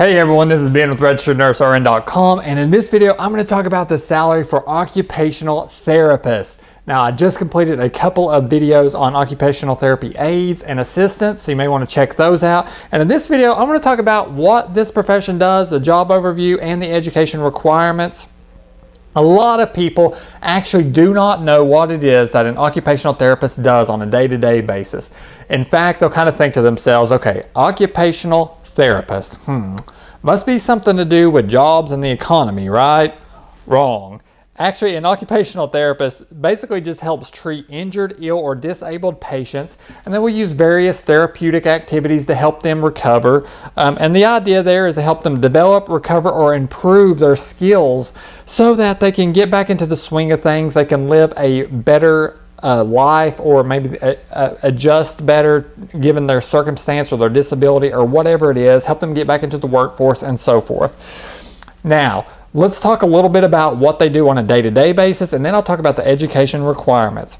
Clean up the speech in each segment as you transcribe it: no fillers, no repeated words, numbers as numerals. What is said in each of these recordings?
Hey everyone, this is Ben with RegisteredNurseRN.com, and in this video I'm going to talk about the salary for occupational therapists. Now, I just completed a couple of videos on occupational therapy aides and assistants, so you may want to check those out. And in this video, I'm going to talk about what this profession does, the job overview, and the education requirements. A lot of people actually do not know what it is that an occupational therapist does on a day-to-day basis. In fact, they'll kind of think to themselves, okay, occupational therapist, must be something to do with jobs and the economy, right? Wrong. Actually, an occupational therapist basically just helps treat injured, ill, or disabled patients, and then we use various therapeutic activities to help them recover. And the idea there is to help them develop, recover, or improve their skills so that they can get back into the swing of things. They can live a better life, or maybe adjust better given their circumstance or their disability or whatever it is, help them get back into the workforce and so forth. Now, let's talk a little bit about what they do on a day-to-day basis, and then I'll talk about the education requirements.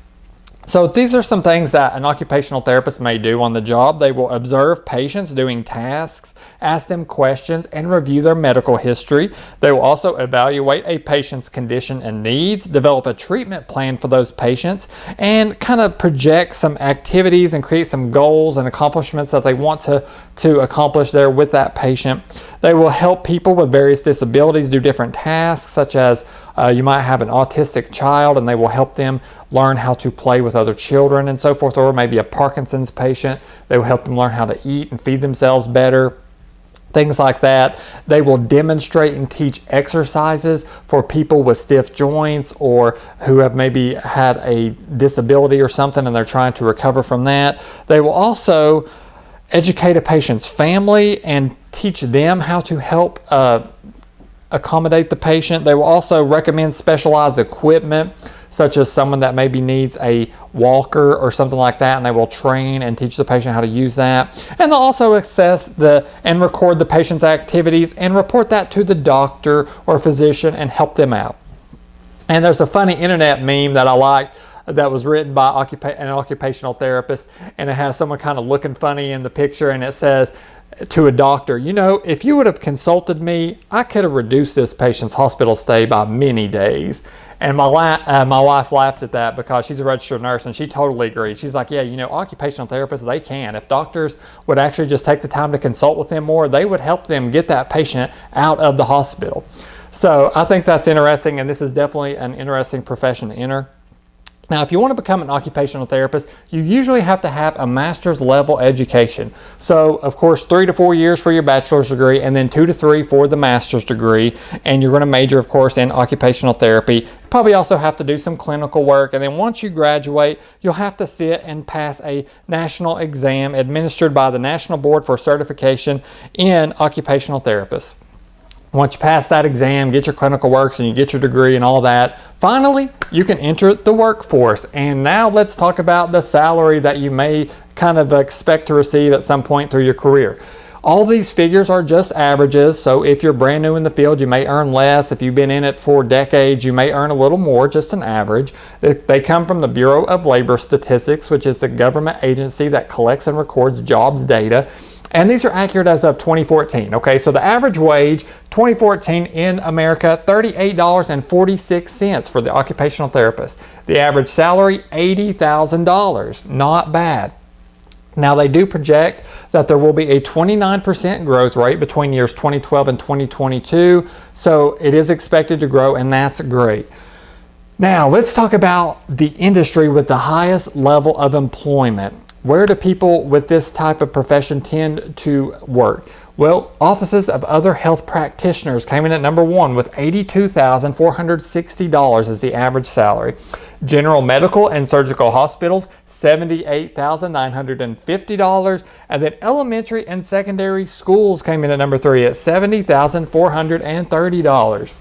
So these are some things that an occupational therapist may do on the job. They will observe patients doing tasks, ask them questions, and review their medical history. They will also evaluate a patient's condition and needs, develop a treatment plan for those patients, and kind of project some activities and create some goals and accomplishments that they want to accomplish there with that patient. They will help people with various disabilities do different tasks, such as you might have an autistic child and they will help them learn how to play with other children and so forth, or maybe a Parkinson's patient. They will help them learn how to eat and feed themselves better, things like that. They will demonstrate and teach exercises for people with stiff joints or who have maybe had a disability or something and they're trying to recover from that. They will also educate a patient's family and teach them how to help accommodate the patient. They will also recommend specialized equipment, such as someone that maybe needs a walker or something like that, and they will train and teach the patient how to use that. And they'll also assess and record the patient's activities and report that to the doctor or physician and help them out. And there's a funny internet meme that I liked that was written by an occupational therapist, and it has someone kind of looking funny in the picture, and it says to a doctor, you know, if you would have consulted me, I could have reduced this patient's hospital stay by many days. And my wife laughed at that because she's a registered nurse and she totally agreed. She's like, yeah, you know, occupational therapists, they can. If doctors would actually just take the time to consult with them more, they would help them get that patient out of the hospital. So I think that's interesting, and this is definitely an interesting profession to enter. Now, if you want to become an occupational therapist, you usually have to have a master's level education. So, of course, 3 to 4 years for your bachelor's degree, and then 2 to 3 for the master's degree. And you're going to major, of course, in occupational therapy. Probably also have to do some clinical work. And then once you graduate, you'll have to sit and pass a national exam administered by the National Board for Certification in Occupational Therapists. Once you pass that exam, get your clinical works, and you get your degree and all that, finally, you can enter the workforce. And now let's talk about the salary that you may kind of expect to receive at some point through your career. All these figures are just averages, so if you're brand new in the field, you may earn less. If you've been in it for decades, you may earn a little more, just an average. They come from the Bureau of Labor Statistics, which is the government agency that collects and records jobs data. And these are accurate as of 2014. Okay, so the average wage, 2014 in America, $38.46 for the occupational therapist. The average salary, $80,000. Not bad. Now, they do project that there will be a 29% growth rate between years 2012 and 2022. So it is expected to grow, and that's great. Now, let's talk about the industry with the highest level of employment. Where do people with this type of profession tend to work? Well, offices of other health practitioners came in at number 1 with $82,460 as the average salary. General medical and surgical hospitals, $78,950. And then elementary and secondary schools came in at number 3 at $70,430.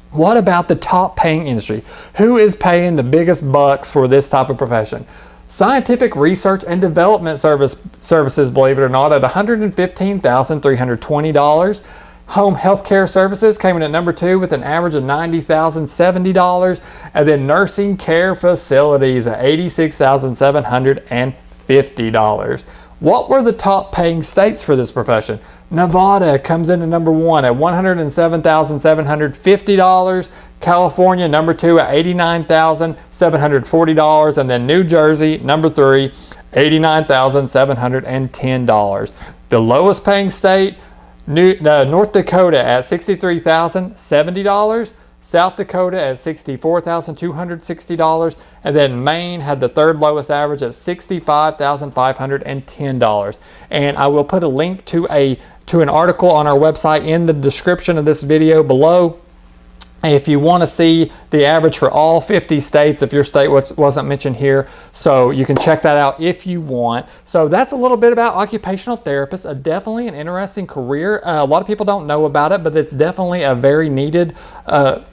What about the top paying industry? Who is paying the biggest bucks for this type of profession? Scientific research and development services, believe it or not, at $115,320. Home health care services came in at number 2 with an average of $90,070. And then nursing care facilities at $86,750. What were the top paying states for this profession? Nevada comes in at number 1 at $107,750. California, number 2 at $89,740. And then New Jersey, number 3, $89,710. The lowest paying state, North Dakota at $63,070. South Dakota at $64,260, and then Maine had the third lowest average at $65,510. And I will put a link to an article on our website in the description of this video below. If you want to see the average for all 50 states, if your state wasn't mentioned here, so you can check that out if you want. So that's a little bit about occupational therapists. Definitely an interesting career. A lot of people don't know about it, but it's definitely a very needed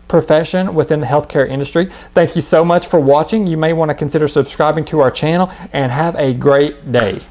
profession within the healthcare industry. Thank you so much for watching. You may want to consider subscribing to our channel, and have a great day.